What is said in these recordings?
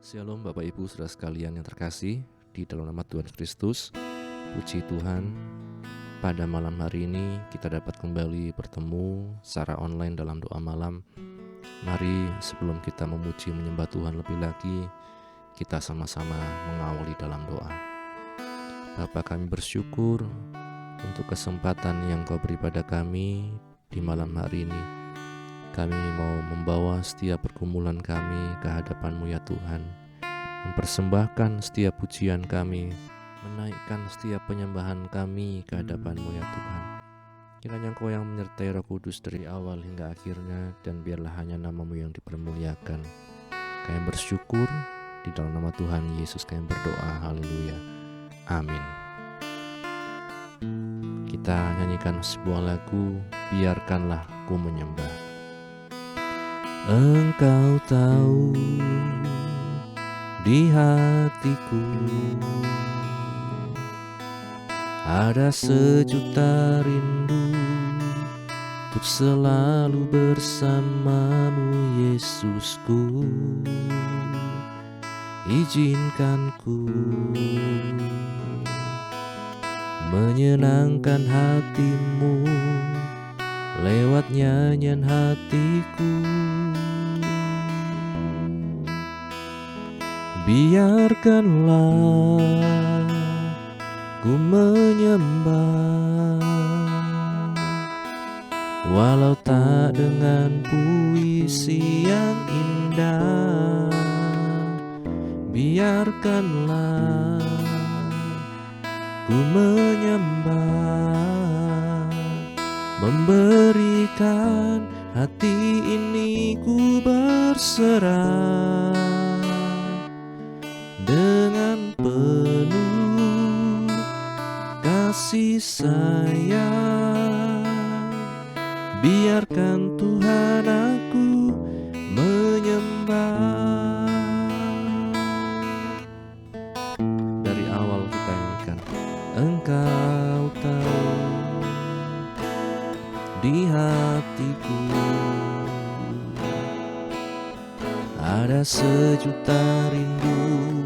Shalom Bapak Ibu Saudara sekalian yang terkasih di dalam nama Tuhan Kristus. Puji Tuhan, pada malam hari ini kita dapat kembali bertemu secara online dalam doa malam. Mari sebelum kita memuji menyembah Tuhan lebih lagi, kita sama-sama mengawali dalam doa. Bapa, kami bersyukur untuk kesempatan yang Kau beri pada kami di malam hari ini. Kami mau membawa setiap pergumulan kami ke hadapan-Mu ya Tuhan, mempersembahkan setiap pujian kami, menaikkan setiap penyembahan kami ke hadapan-Mu ya Tuhan. Kiranya Engkau yang menyertai Roh Kudus dari awal hingga akhirnya, dan biarlah hanya nama-Mu yang dipermuliakan. Kami bersyukur, di dalam nama Tuhan Yesus kami berdoa, haleluya, amin. Kita nyanyikan sebuah lagu, Biarkanlah Ku Menyembah. Engkau tahu di hatiku ada sejuta rindu untuk selalu bersama-Mu Yesusku. Izinkan ku menyenangkan hati-Mu lewat nyanyian hatiku. Biarkanlah ku menyembah, walau tak dengan puisi yang indah. Biarkanlah ku menyembah, memberikan hati ini ku berserah dengan penuh kasih sayang. Biarkan Tuhan aku menyembah. Dari awal kita nyanyikan, Engkau tahu di hatiku ada sejuta rindu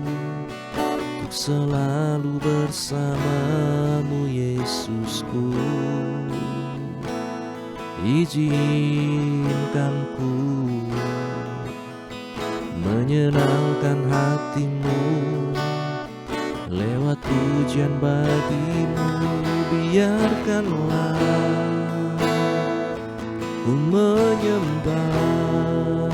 untuk selalu bersama-Mu Yesusku. Izinkan ku menyenangkan hati-Mu lewat pujian bagi-Mu. Biarkanlah ku menyembah,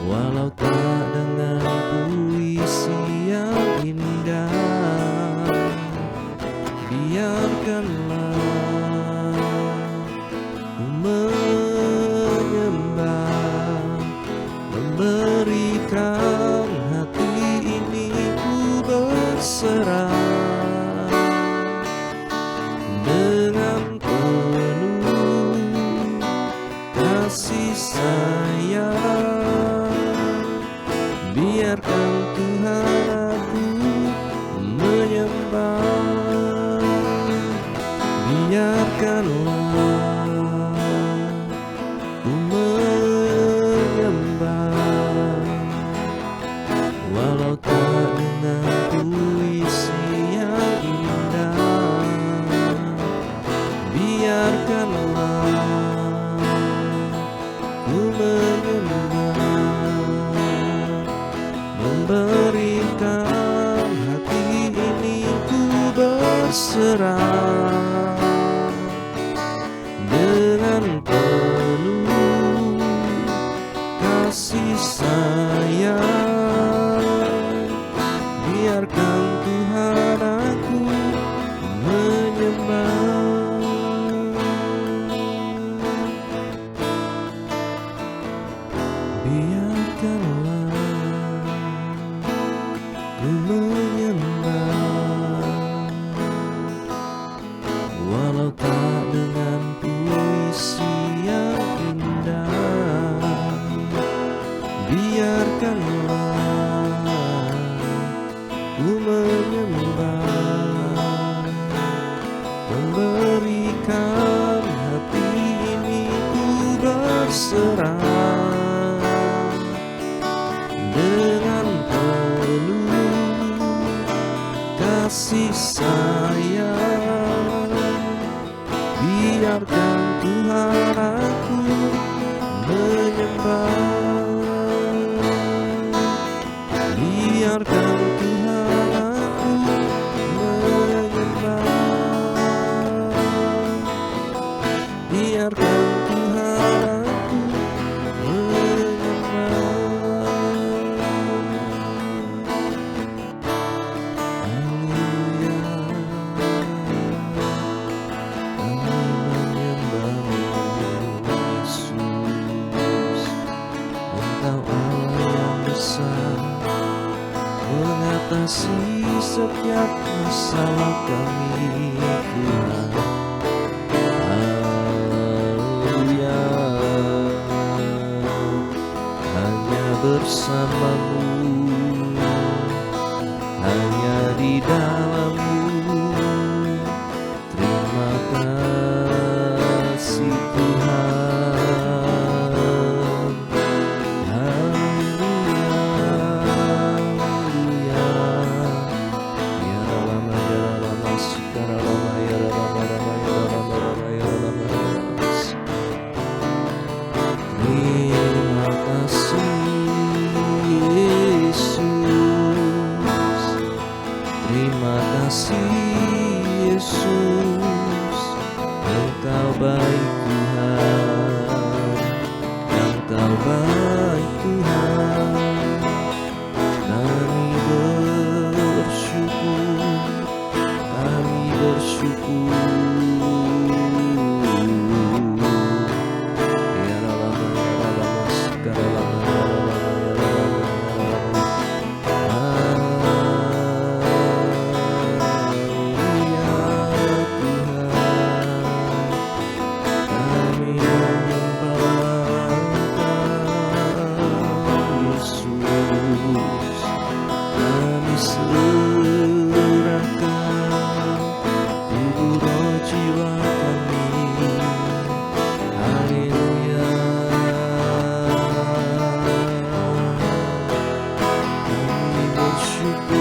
walau tak dengan puisi yang indah. Biarkanlah ku menyembah, memberikan hati ini ku berserah dengan penuh kasih sayang. Biarkan Tuhan aku menyembah. Biarkanlah ku menyembah, walau tak dengan puisi yang indah. Biarkanlah ku menyembah, memberikan hati ini ku berserah dengan penuh kasih sayang. Biarkan Tuhan aku menyembah. Biarkanlah ku menyembah, walau tak dengan puisi yang indah. Biarkanlah ku menyembah, memberikan hati ini ku berserah kasih sayang. Biarkan Tuhan aku menyembah. Biarkan Tuhan aku menyembah. Biarkan Tuhan aku menyembah. Haleluya, kami menyembah-Mu Yesus. Engkau Allah yang besar, mengatasi setiap masalah kami, Tuhan. Haleluya, hanya bersama-Mu, hanya di dalam-Mu. Terima kasih Tuhan. Haleluya, ya lama ya lama sekarang lama ya lama lama ya lama lama ya lama ya. Terima kasih Yesus. Terima kasih Yesus. Engkau baik Tuhan, Engkau baik Tuhan. Kami bersyukur, kami bersyukur. Ya lama ya lama sekarang lama ya lama ya lama ya lama. Haleluya Tuhan, kami menyembah Engkau Yesus. Kami serahkan tubuh roh jiwa kami. Haleluya, kami bersyukur.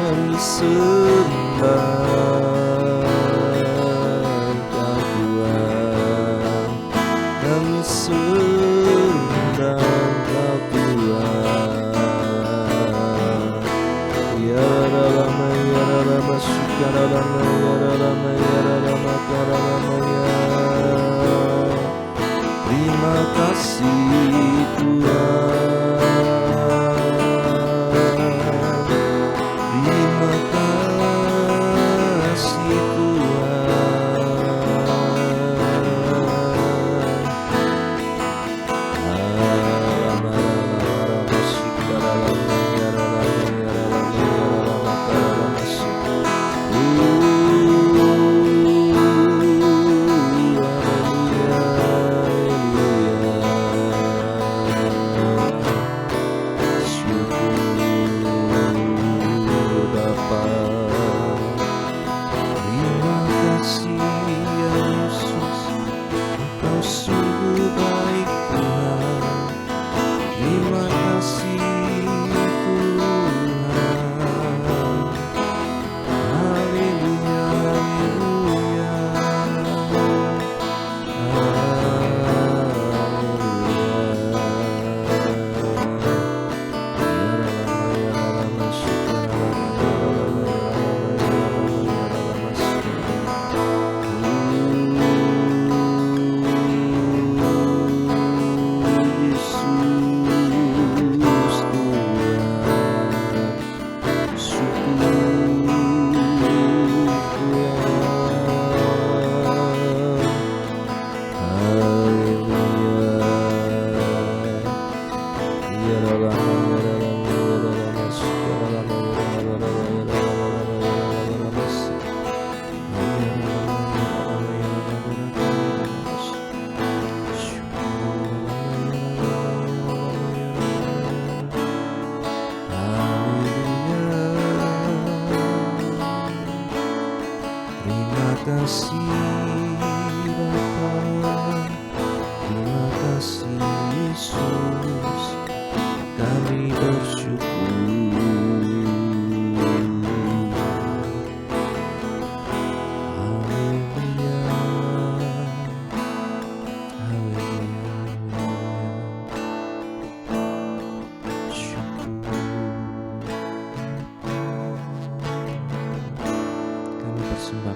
Kami sembah Engkau Tuhan, kami sembah Engkau Tuhan. Ya lama ya lama sekarang lama ya lama ya lama karama ya. Terima kasih Tuhan. Terima kasih Tuhan.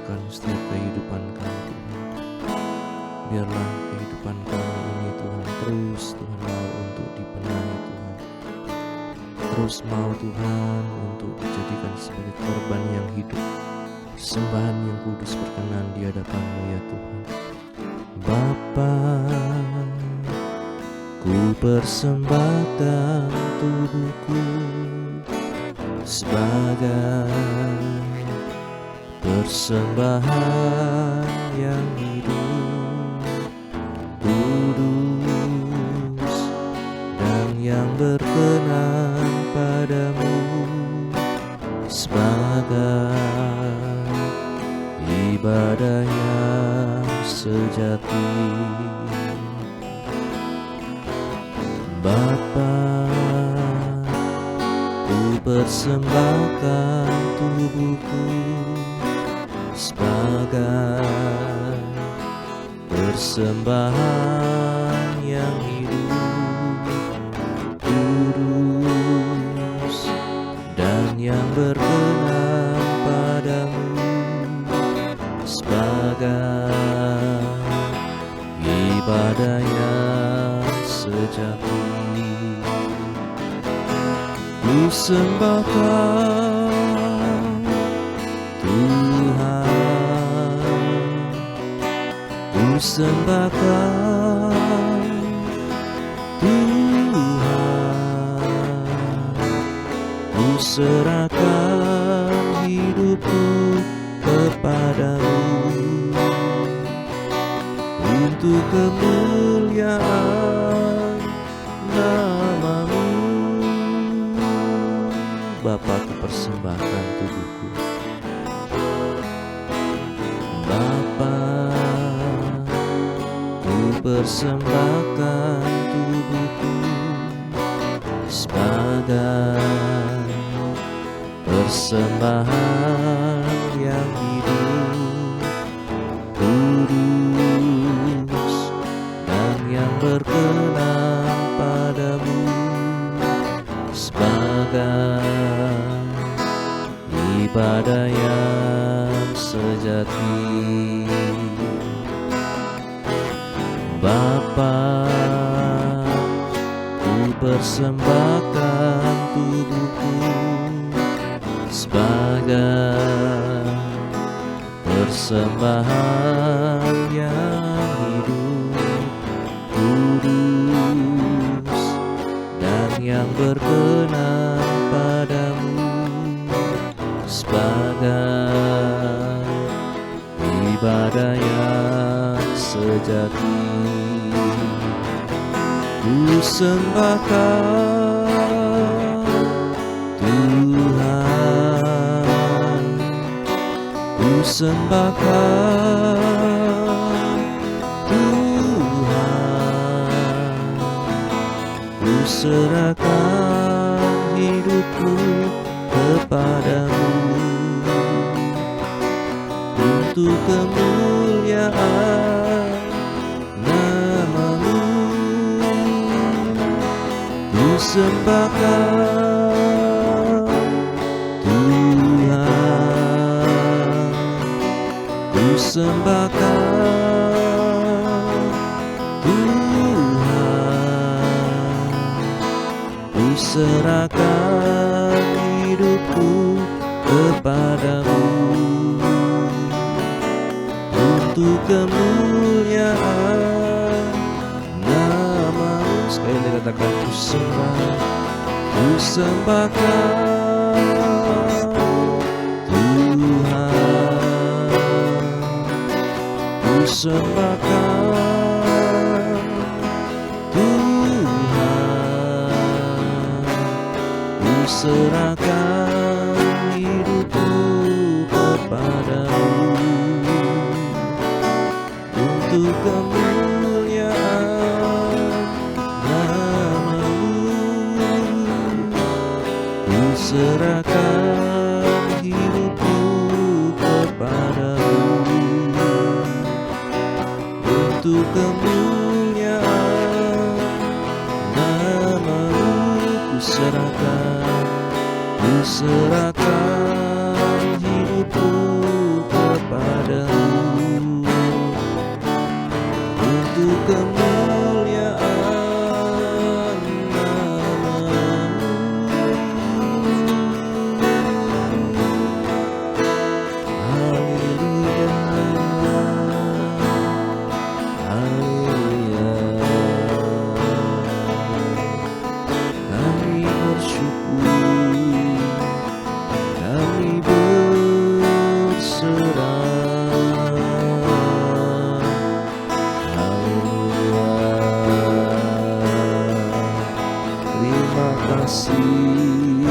akan setiap kehidupan kami Tuhan. Biarlah kehidupan kami ini Tuhan terus Tuhan mau untuk dibenahi Tuhan. Terus mau Tuhan untuk dijadikan sebagai korban yang hidup, sembahan yang kudus berkenan di hadapan-Mu ya Tuhan. Bapa, ku persembahkan tubuhku sebagai persembahan yang hidup, kudus dan yang berkenan padamu, sebagai ibadah yang sejati. Bapa, ku persembahkan tubuhku sebagai persembahan yang hidup, kudus dan yang berkenan padamu, sebagai ibadah yang sejati. Ku sembahkan Tuhan, ku sembahkan Tuhan, ku serahkan hidupku kepadamu untuk kemuliaan nama-Mu. Bapa, ku persembahkan tubuhku. Bapa, ku persembahkan tubuhku sebagai persembahan yang hidup, kudus dan yang berkenan padamu, sebagai ibadah yang sejati. Bapa, ku persembahkan tubuhku sebagai persembahan yang hidup, kudus dan yang berkenan padamu, sebagai ibadah yang sejati. Ku sembahkan Tuhan, ku sembahkan Tuhan, ku serahkan hidupku kepadamu untuk kemuliaan nama-Mu. Ku sembahkan Tuhan, ku sembahkan Tuhan, ku serahkan hidupku kepadamu untuk kemuliaan nama-Mu. Sekali lagi katakan, ku sembahkan Tuhan, ku sembahkan Tuhan, ku serahkan hidupku kepadamu untuk kemuliaan nama-Mu. Ku serahkan hidupku kepadamu untuk kemuliaan nama-Mu. Ku serahkan hidupku kepadamu padamu untuk kemuliaan nama-Mu. Haleluya, haleluya. Kami bersyukur, kami berserah. Haleluya. Terima kasih,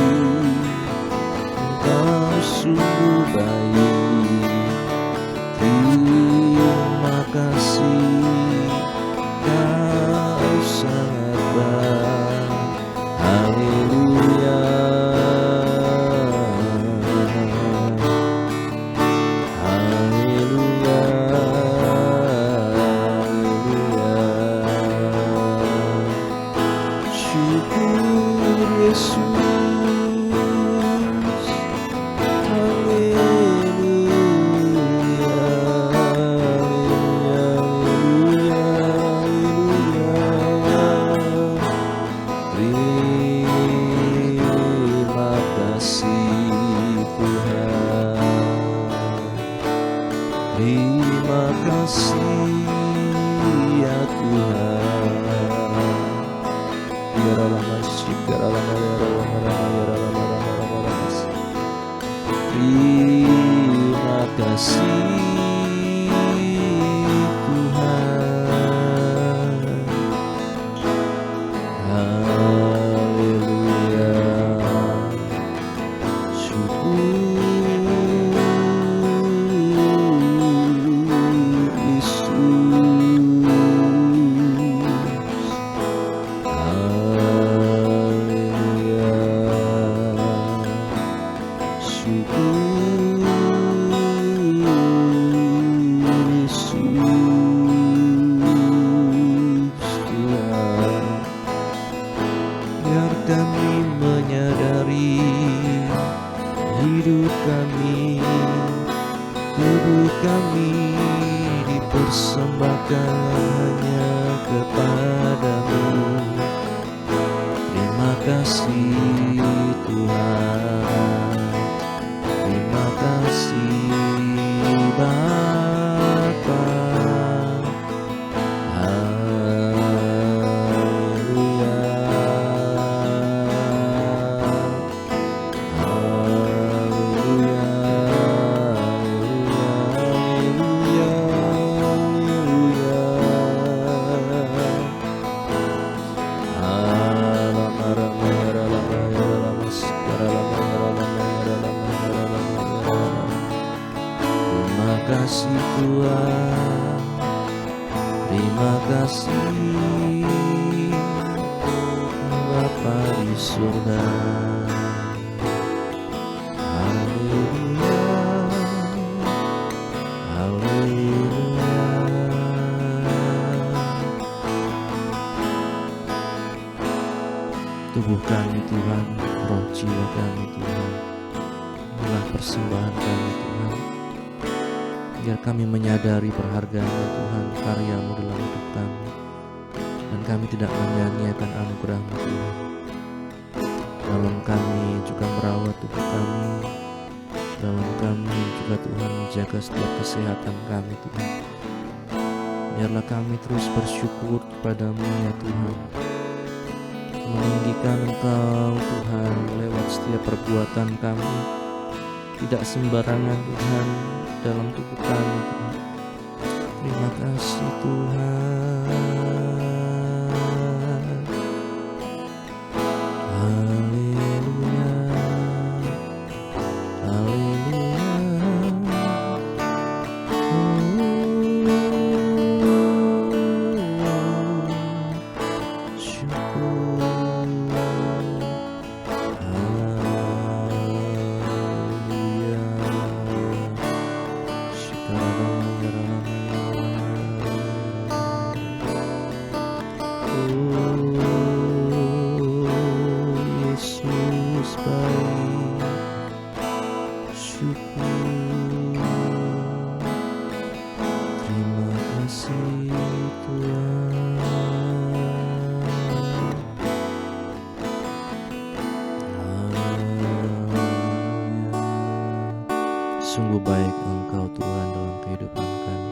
Engkau sungguh baik. Terima kasih, Kau sangat baik. Haleluya, haleluya, haleluya. Syukur Yesus, haleluya, haleluya, haleluya. Terima kasih Tuhan, terima kasih ya Tuhan. Terima kasih Tuhan. Haleluya. Syukur Yesus. Haleluya. Syukur Yesus Tuhan. Biar kami menyadari hidup kami, tubuh kami dipersembahkan hanya kepadamu. Terima kasih Tuhan, terima kasih Bapa. Haleluya, haleluya, haleluya, terima kasih Tuhan, terima kasih Bapa di surga. Haleluya, haleluya. Tubuh kami Tuhan, roh jiwa kami Tuhan, inilah persembahan kami Tuhan. Biar kami menyadari berharganya Tuhan karya-Mu dalam hidup kami, dan kami tidak menyia-nyiakan anugerah-Mu Tuhan. Dalam kami juga merawat tubuh kami, dalam kami juga Tuhan menjaga setiap kesehatan kami Tuhan. Biarlah kami terus bersyukur kepada-Mu ya Tuhan, meninggikan Engkau Tuhan lewat setiap perbuatan kami, tidak sembarangan Tuhan dalam tubuh kami Tuhan. Terima kasih Tuhan. Haleluya, haleluya. Syukur. Haleluya. Yesus baik, syukur. sungguh baik Engkau Tuhan dalam kehidupan kami.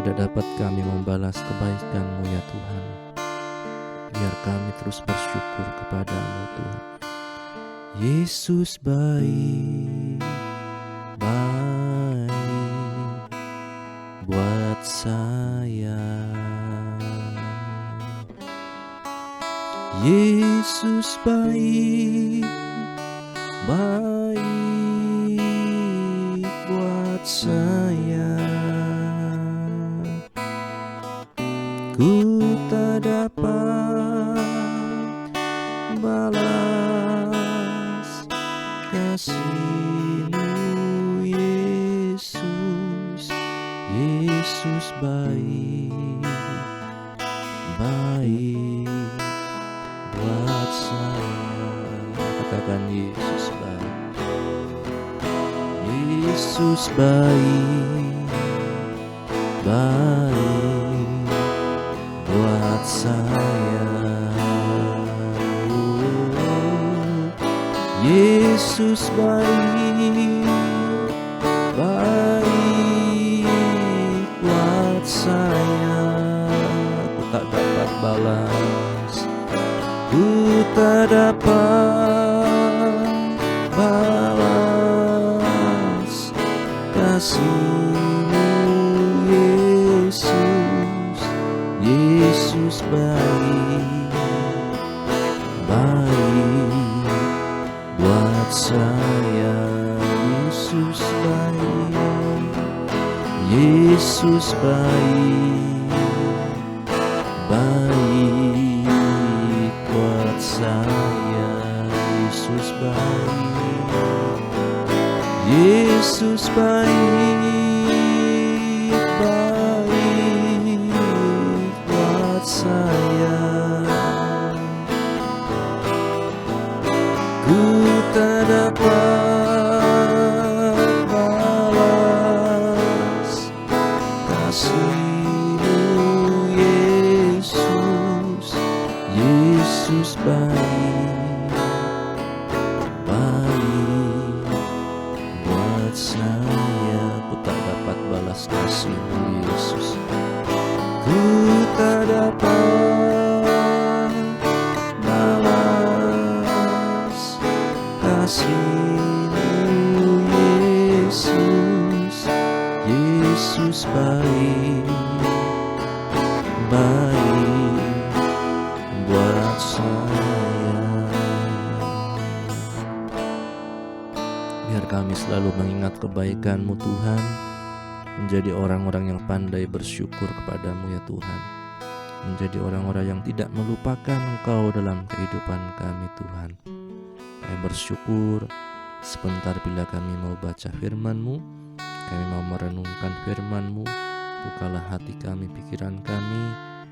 Tidak dapat kami membalas kebaikan-Mu ya Tuhan. Biar kami terus bersyukur kepada-Mu Tuhan. Yesus baik, baik buat saya. Yesus baik, baik buat saya. Ku tak dapat balas kasih-Mu Yesus. Yesus baik, baik buat saya. Katakan Yesus baik. Yesus baik, baik buat saya. Yesus baik, baik buat saya. Ku tak dapat balas, ku tak dapat balas kasih-Mu Yesus. Yesus baik, baik buat saya. Yesus baik, Yesus baik, baik buat saya. Yesus baik, Yesus baik, baik buat saya. Ku tak dapat balas kasih-Mu Yesus. Yesus baik, baik buat saya. Ku tak dapat balas kasih-Mu Yesus. Ku tak dapat balas kasih-Mu Yesus. Yesus baik, baik buat saya. Biar kami selalu mengingat kebaikan-Mu Tuhan, menjadi orang-orang yang pandai bersyukur kepada-Mu ya Tuhan, menjadi orang-orang yang tidak melupakan Engkau dalam kehidupan kami Tuhan. Kami bersyukur sebentar bila kami mau baca firman-Mu, kami mau merenungkan firman-Mu. Bukalah hati kami, pikiran kami,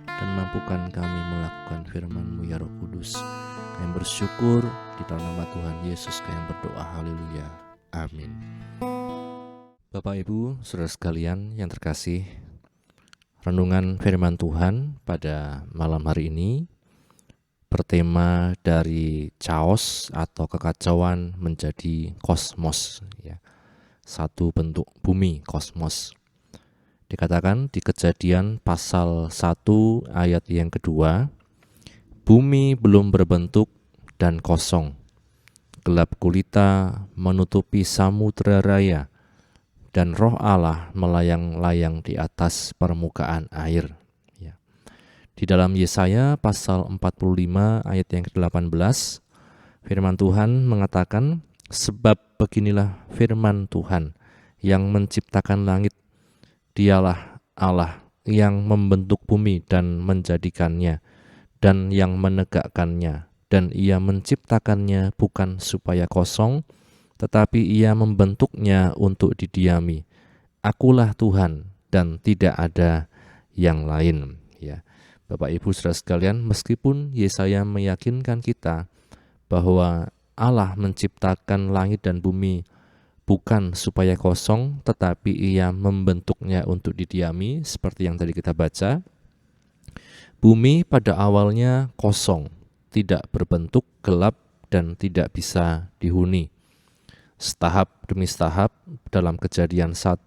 dan mampukan kami melakukan firman-Mu ya Roh Kudus. Kami bersyukur di dalam nama Tuhan Yesus kami berdoa, haleluya, amin. Bapak Ibu, saudara sekalian yang terkasih, renungan firman Tuhan pada malam hari ini bertema dari chaos atau kekacauan menjadi kosmos ya. Satu bentuk bumi, kosmos. Dikatakan di Kejadian pasal 1 ayat yang kedua, bumi belum berbentuk dan kosong, gelap gulita menutupi samudera raya, dan roh Allah melayang-layang di atas permukaan air. Ya. Di dalam Yesaya pasal 45 ayat yang ke-18, firman Tuhan mengatakan, sebab beginilah firman Tuhan yang menciptakan langit, Dialah Allah yang membentuk bumi dan menjadikannya, dan yang menegakkannya, dan Ia menciptakannya bukan supaya kosong, tetapi Ia membentuknya untuk didiami. Akulah Tuhan dan tidak ada yang lain. Ya, Bapak Ibu saudara sekalian, meskipun Yesaya meyakinkan kita bahwa Allah menciptakan langit dan bumi bukan supaya kosong, tetapi Ia membentuknya untuk didiami, seperti yang tadi kita baca. Bumi pada awalnya kosong, tidak berbentuk, gelap, dan tidak bisa dihuni. Setahap demi setahap dalam Kejadian 1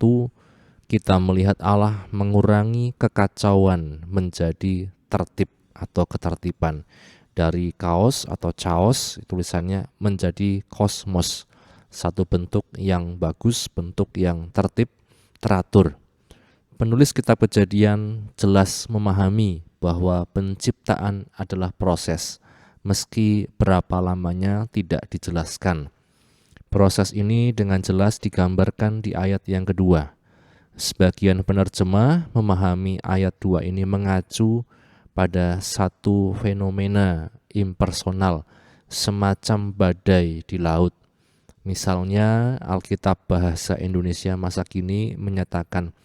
kita melihat Allah mengurangi kekacauan menjadi tertib atau ketertiban. Dari kaos atau chaos tulisannya menjadi kosmos. Satu bentuk yang bagus, bentuk yang tertib, teratur. Penulis kitab Kejadian jelas memahami bahwa penciptaan adalah proses, meski berapa lamanya tidak dijelaskan. Proses ini dengan jelas digambarkan di ayat yang kedua. Sebagian penerjemah memahami ayat 2 ini mengacu pada satu fenomena impersonal, semacam badai di laut. Misalnya, Alkitab Bahasa Indonesia masa kini menyatakan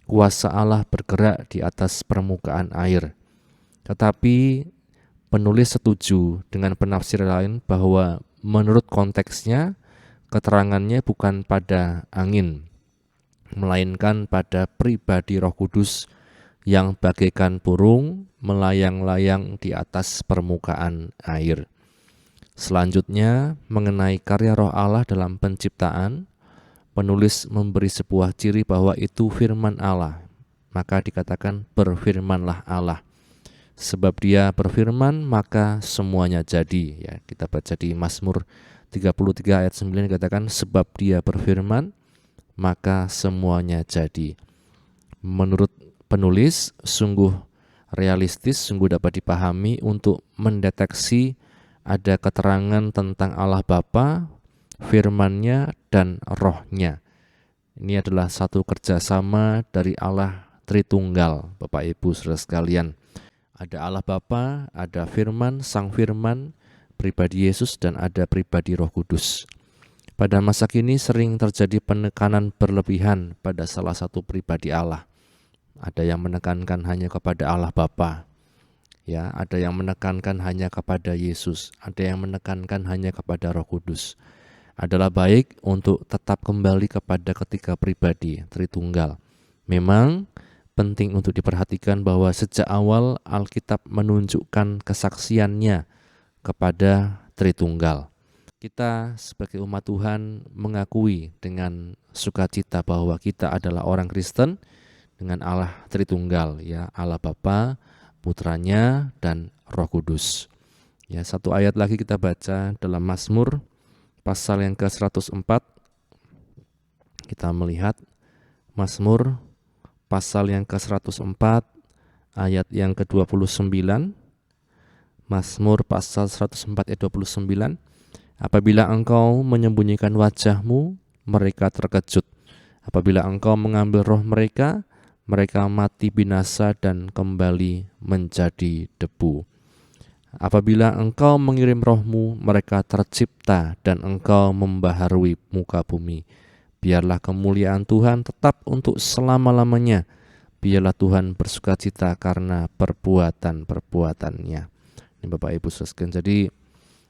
kuasa Allah bergerak di atas permukaan air. Tetapi penulis setuju dengan penafsir lain bahwa menurut konteksnya, keterangannya bukan pada angin, melainkan pada pribadi Roh Kudus yang bagaikan burung melayang-layang di atas permukaan air. Selanjutnya, mengenai karya Roh Allah dalam penciptaan, penulis memberi sebuah ciri bahwa itu firman Allah. Maka dikatakan berfirmanlah Allah. Sebab Dia berfirman, maka semuanya jadi. Ya, kita baca di Mazmur 33 ayat 9 dikatakan, sebab Dia berfirman, maka semuanya jadi. Menurut penulis, sungguh realistis, sungguh dapat dipahami untuk mendeteksi ada keterangan tentang Allah Bapa, firman-Nya, dan Roh-Nya. Ini adalah satu kerjasama dari Allah Tritunggal, Bapak Ibu saudara sekalian. Ada Allah Bapa, ada firman, Sang Firman, pribadi Yesus, dan ada pribadi Roh Kudus. Pada masa kini sering terjadi penekanan berlebihan pada salah satu pribadi Allah. Ada yang menekankan hanya kepada Allah Bapa. Ya, ada yang menekankan hanya kepada Yesus, ada yang menekankan hanya kepada Roh Kudus. Adalah baik untuk tetap kembali kepada ketiga pribadi Tritunggal. Memang penting untuk diperhatikan bahwa sejak awal Alkitab menunjukkan kesaksiannya kepada Tritunggal. Kita sebagai umat Tuhan mengakui dengan sukacita bahwa kita adalah orang Kristen dengan Allah Tritunggal, ya, Allah Bapa, Putranya, dan Roh Kudus. Ya, satu ayat lagi kita baca dalam Mazmur pasal yang ke-104. Kita melihat Mazmur pasal yang ke-104 ayat yang ke-29. Mazmur pasal 104 ayat 29. Apabila engkau menyembunyikan wajahmu, mereka terkejut. Apabila engkau mengambil roh mereka, mereka mati binasa dan kembali menjadi debu. Apabila engkau mengirim rohmu, mereka tercipta dan engkau membaharui muka bumi. Biarlah kemuliaan Tuhan tetap untuk selama-lamanya. Biarlah Tuhan bersukacita karena perbuatan-perbuatannya. Ini Bapak Ibu sekalian, jadi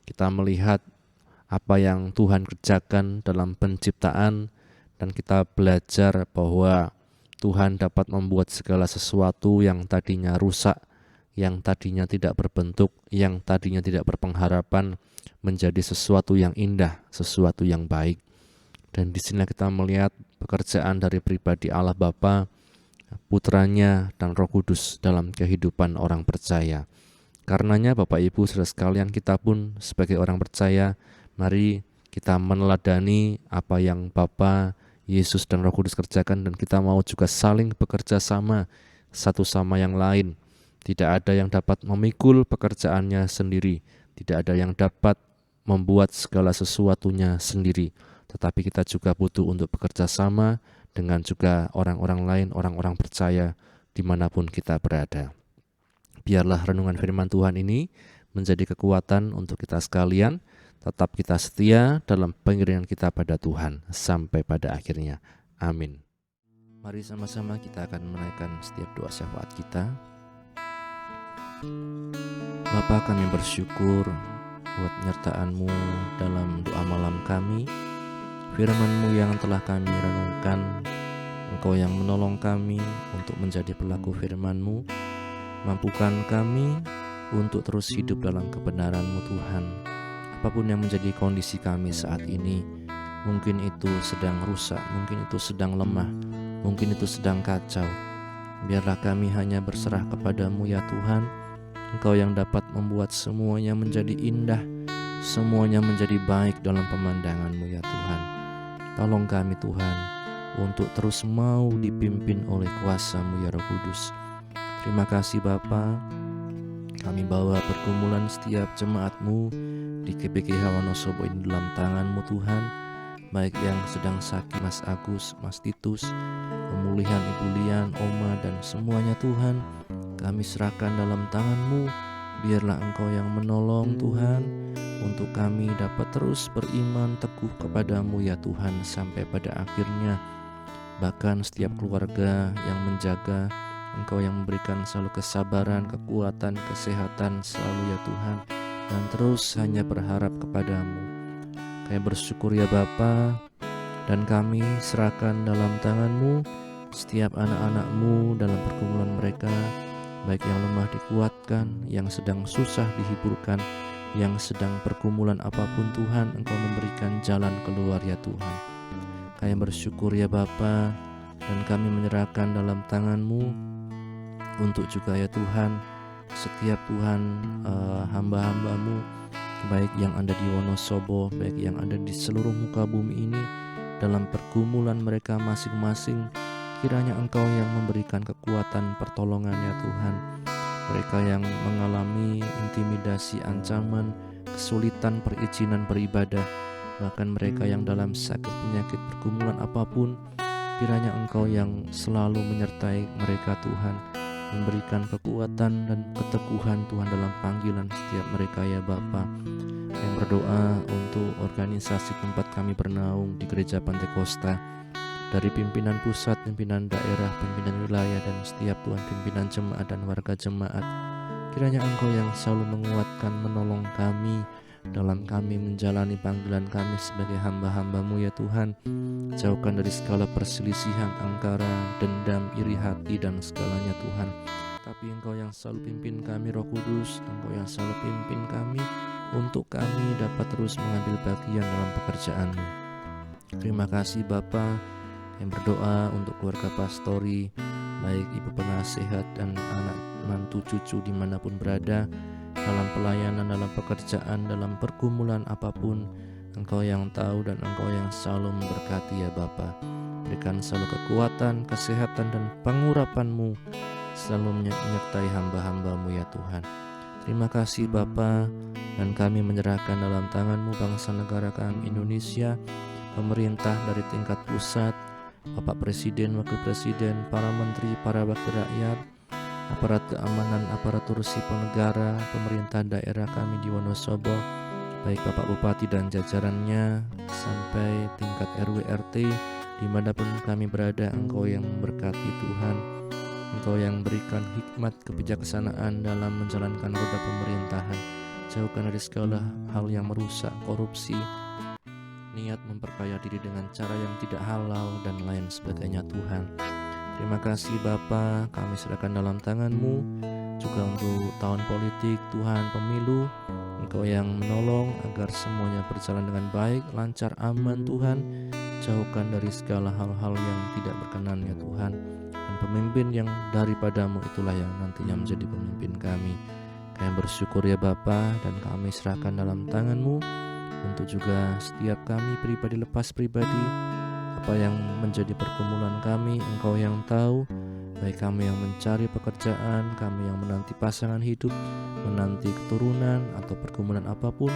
kita melihat apa yang Tuhan kerjakan dalam penciptaan, dan kita belajar bahwa Tuhan dapat membuat segala sesuatu yang tadinya rusak, yang tadinya tidak berbentuk, yang tadinya tidak berpengharapan, menjadi sesuatu yang indah, sesuatu yang baik. Dan di sini kita melihat pekerjaan dari pribadi Allah Bapa, Putranya, dan Roh Kudus dalam kehidupan orang percaya. Karenanya Bapak Ibu saudara sekalian, kita pun sebagai orang percaya, mari kita meneladani apa yang Bapa, Yesus, dan Roh Kudus kerjakan, dan kita mau juga saling bekerja sama satu sama yang lain. Tidak ada yang dapat memikul pekerjaannya sendiri, tidak ada yang dapat membuat segala sesuatunya sendiri, tetapi kita juga butuh untuk bekerja sama dengan juga orang-orang lain, orang-orang percaya dimanapun kita berada. Biarlah renungan firman Tuhan ini menjadi kekuatan untuk kita sekalian. Tetap kita setia dalam pengiringan kita pada Tuhan sampai pada akhirnya. Amin. Mari sama-sama kita akan menaikkan setiap doa syafaat kita. Bapa, kami bersyukur buat penyertaan-Mu dalam doa malam kami. Firman-Mu yang telah kami renungkan, Engkau yang menolong kami untuk menjadi pelaku firman-Mu. Mampukan kami untuk terus hidup dalam kebenaran-Mu Tuhan. Apapun yang menjadi kondisi kami saat ini, Mungkin itu sedang rusak, mungkin itu sedang lemah, mungkin itu sedang kacau. Biarlah kami hanya berserah kepadamu ya Tuhan. Engkau yang dapat membuat semuanya menjadi indah, semuanya menjadi baik dalam pemandangan-Mu ya Tuhan. Tolong kami Tuhan untuk terus mau dipimpin oleh kuasa-Mu ya Roh Kudus. Terima kasih Bapa. Kami bawa pergumulan setiap jemaat-Mu di GPKH Wonosobo ini dalam tangan-Mu Tuhan. Baik yang sedang sakit, Mas Agus, Mas Titus, pemulihan Ibu Lian, Oma, dan semuanya Tuhan, kami serahkan dalam tangan-Mu. Biarlah Engkau yang menolong Tuhan, untuk kami dapat terus beriman teguh kepadamu ya Tuhan sampai pada akhirnya. Bahkan setiap keluarga yang menjaga, Engkau yang memberikan selalu kesabaran, kekuatan, kesehatan selalu ya Tuhan, dan terus hanya berharap kepadamu. Kami bersyukur ya Bapa, dan kami serahkan dalam tangan-Mu setiap anak-anak-Mu dalam pergumulan mereka, baik yang lemah dikuatkan, yang sedang susah dihiburkan, yang sedang pergumulan apapun Tuhan, Engkau memberikan jalan keluar ya Tuhan. Kami bersyukur ya Bapa, dan kami menyerahkan dalam tangan-Mu untuk juga ya Tuhan setiap Tuhan hamba-hamba-Mu, baik yang ada di Wonosobo, baik yang ada di seluruh muka bumi ini, dalam pergumulan mereka masing-masing, kiranya Engkau yang memberikan kekuatan pertolongan ya Tuhan. Mereka yang mengalami intimidasi, ancaman, kesulitan perizinan beribadah, bahkan mereka yang dalam sakit penyakit pergumulan apapun, kiranya Engkau yang selalu menyertai mereka Tuhan, memberikan kekuatan dan keteguhan Tuhan dalam panggilan setiap mereka ya Bapa. Yang berdoa untuk organisasi tempat kami bernaung di Gereja Pantekosta, dari pimpinan pusat, pimpinan daerah, pimpinan wilayah, dan setiap Tuhan pimpinan jemaat dan warga jemaat. Kiranya Engkau yang selalu menguatkan, menolong kami dalam kami menjalani panggilan kami sebagai hamba-hamba-Mu ya Tuhan. Jauhkan dari segala perselisihan, angkara, dendam, iri hati, dan segalanya Tuhan. Tapi Engkau yang selalu pimpin kami Roh Kudus, Engkau yang selalu pimpin kami untuk kami dapat terus mengambil bagian dalam pekerjaan-Mu. Terima kasih Bapa. Yang berdoa untuk keluarga pastori, baik ibu penasehat dan anak mantu cucu dimanapun berada, dalam pelayanan, dalam pekerjaan, dalam pergumulan apapun, Engkau yang tahu dan Engkau yang selalu memberkati ya Bapa. Berikan selalu kekuatan, kesehatan, dan pengurapan-Mu selalu menyertai hamba-hamba-Mu ya Tuhan. Terima kasih Bapa, dan kami menyerahkan dalam tangan-Mu bangsa negara kami Indonesia, pemerintah dari tingkat pusat, Bapak Presiden, Wakil Presiden, para menteri, para wakil rakyat, aparat keamanan, aparatur sipil negara, pemerintah daerah kami di Wonosobo, baik Bapak Bupati dan jajarannya, sampai tingkat RW RT, dimanapun kami berada, Engkau yang memberkati Tuhan. Engkau yang berikan hikmat kebijaksanaan dalam menjalankan roda pemerintahan. Jauhkan dari segala hal yang merusak, korupsi, niat memperkaya diri dengan cara yang tidak halal, dan lain sebagainya Tuhan. Terima kasih Bapa, kami serahkan dalam tangan-Mu juga untuk tahun politik Tuhan, pemilu. Engkau yang menolong agar semuanya berjalan dengan baik, lancar, aman Tuhan. Jauhkan dari segala hal-hal yang tidak berkenan ya Tuhan. Dan pemimpin yang daripadamu itulah yang nantinya menjadi pemimpin kami. Kami bersyukur ya Bapa, dan kami serahkan dalam tangan-Mu untuk juga setiap kami pribadi lepas pribadi, apa yang menjadi pergumulan kami, Engkau yang tahu. Baik kami yang mencari pekerjaan, kami yang menanti pasangan hidup, menanti keturunan, atau pergumulan apapun,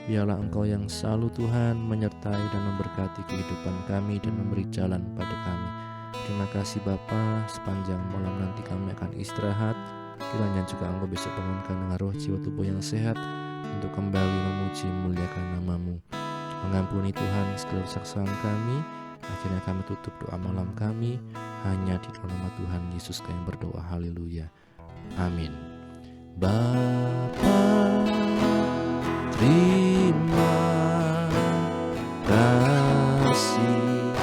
biarlah Engkau yang selalu Tuhan menyertai dan memberkati kehidupan kami dan memberi jalan pada kami. Terima kasih Bapa, sepanjang malam nanti kami akan istirahat. Kiranya juga Engkau bisa bangunkan dengan roh jiwa tubuh yang sehat untuk kembali memuji memuliakan nama-Mu. Mengampuni Tuhan segala kesalahan kami. Akhirnya kami tutup doa malam kami hanya di dalam nama Tuhan Yesus kami berdoa. Haleluya. Amin. Bapa, terima kasih.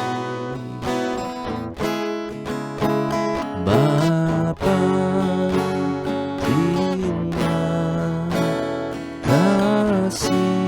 Bapa, terima kasih.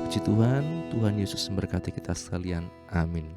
Puji Tuhan, Tuhan Yesus memberkati kita sekalian. Amin.